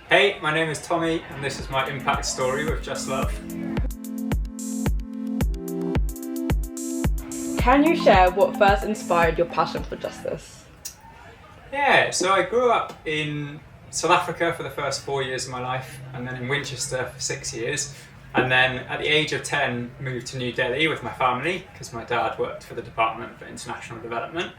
Hey, my name is Tommy and this is my impact story with Just Love. Can you share what first inspired your passion for justice? Yeah, so I grew up in South Africa for the first 4 years of my life, and then in Winchester for 6 years, and then at the age of 10 moved to New Delhi with my family because my dad worked for the Department for International Development.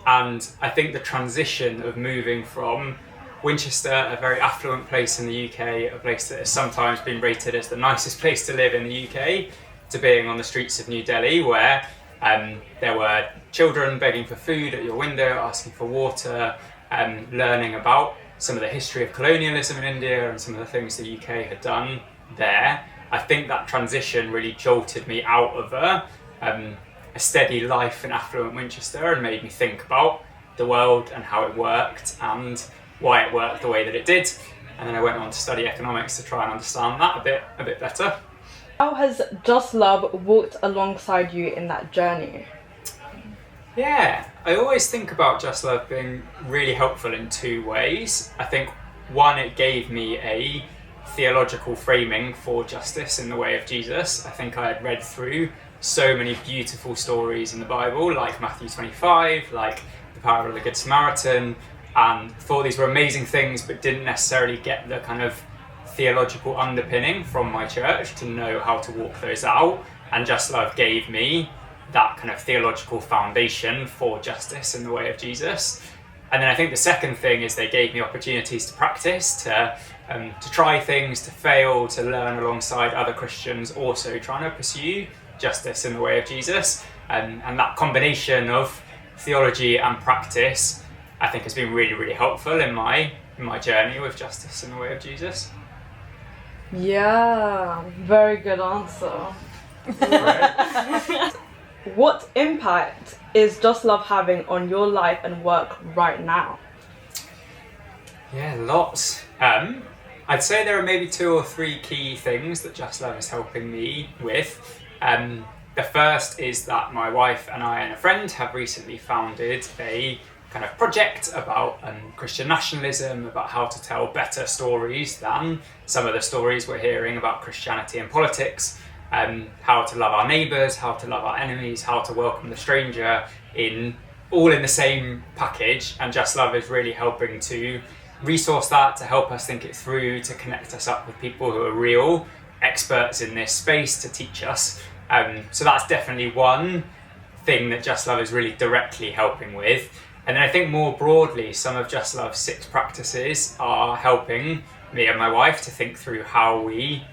And I think the transition of moving from Winchester, a very affluent place in the UK, a place that has sometimes been rated as the nicest place to live in the UK, to being on the streets of New Delhi where there were children begging for food at your window, asking for water, learning about some of the history of colonialism in India and some of the things the UK had done there. I think that transition really jolted me out of a steady life in affluent Winchester and made me think about the world and how it worked and why it worked the way that it did. And then I went on to study economics to try and understand that a bit better. How has Just Love walked alongside you in that journey? Yeah, I always think about Just Love being really helpful in two ways. I think one, it gave me a theological framing for justice in the way of Jesus. I think I had read through so many beautiful stories in the Bible, like Matthew 25, like the parable of the Good Samaritan, and thought these were amazing things, but didn't necessarily get the kind of theological underpinning from my church to know how to walk those out. And Just Love gave me that kind of theological foundation for justice in the way of Jesus. And then I think the second thing is they gave me opportunities to practice, to try things, to fail, to learn alongside other Christians also trying to pursue justice in the way of Jesus. And that combination of theology and practice I think has been really, really helpful in my journey with justice in the way of Jesus. Yeah, very good answer. What impact is Just Love having on your life and work right now? Yeah, lots. I'd say there are maybe 2 or 3 key things that Just Love is helping me with. The first is that my wife and I and a friend have recently founded a kind of project about Christian nationalism, about how to tell better stories than some of the stories we're hearing about Christianity and politics, how to love our neighbours, how to love our enemies, how to welcome the stranger, all in the same package. And Just Love is really helping to resource that, to help us think it through, to connect us up with people who are real experts in this space to teach us. So that's definitely one thing that Just Love is really directly helping with. And then I think more broadly, some of Just Love's 6 practices are helping me and my wife to think through how we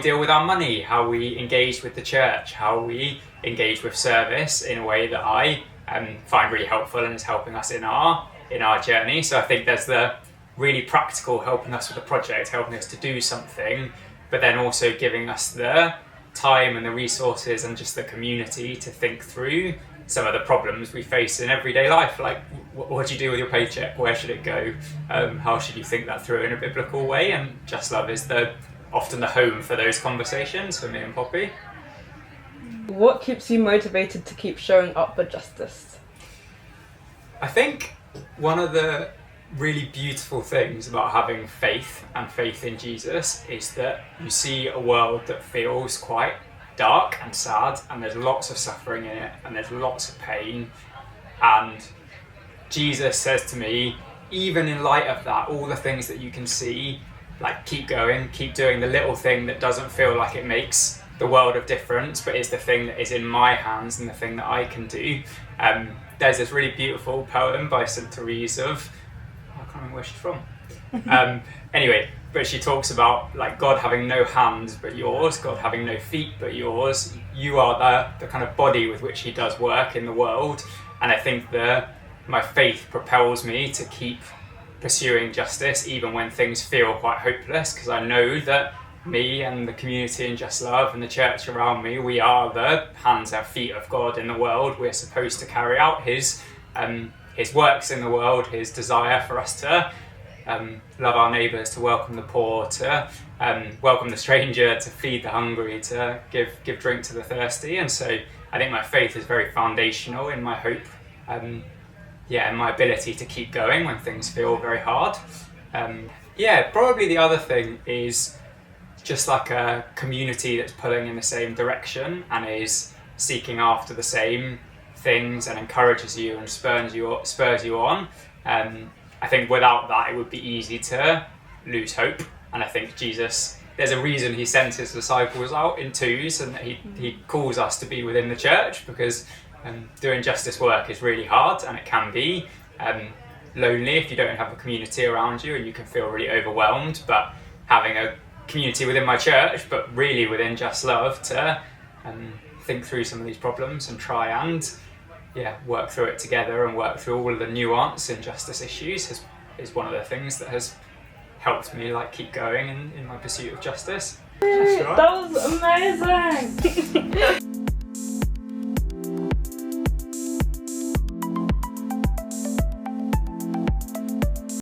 deal with our money, how we engage with the church, how we engage with service in a way that I find really helpful and is helping us in our journey. So I think there's the really practical helping us with the project, helping us to do something, but then also giving us the time and the resources and just the community to think through some of the problems we face in everyday life, like what do you do with your paycheck, where should it go, how should you think that through in a biblical way. And Just Love is often the home for those conversations for me and Poppy. What keeps you motivated to keep showing up for justice? I think one of the really beautiful things about having faith and faith in Jesus is that you see a world that feels quite dark and sad, and there's lots of suffering in it, and there's lots of pain. And Jesus says to me, even in light of that, all the things that you can see, like keep going, keep doing the little thing that doesn't feel like it makes the world of difference, but is the thing that is in my hands and the thing that I can do. There's this really beautiful poem by St. Therese of, I can't remember where she's from. Anyway, but she talks about like God having no hands but yours, God having no feet but yours. You are the kind of body with which he does work in the world. And I think my faith propels me to keep pursuing justice even when things feel quite hopeless, because I know that me and the community in Just Love and the church around me, we are the hands and feet of God in the world. We're supposed to carry out his works in the world, his desire for us to love our neighbours, to welcome the poor, to welcome the stranger, to feed the hungry, to give drink to the thirsty. And so I think my faith is very foundational in my hope, and my ability to keep going when things feel very hard. Yeah, probably the other thing is just like a community that's pulling in the same direction and is seeking after the same things and encourages you and spurs you on. I think without that, it would be easy to lose hope. And I think Jesus, there's a reason he sent his disciples out in twos, and that he calls us to be within the church, because doing justice work is really hard, and it can be lonely if you don't have a community around you, and you can feel really overwhelmed. But having a community within my church, but really within Just Love, to think through some of these problems and try and work through it together and work through all of the nuance in justice issues is one of the things that has helped me keep going in my pursuit of justice. That was amazing.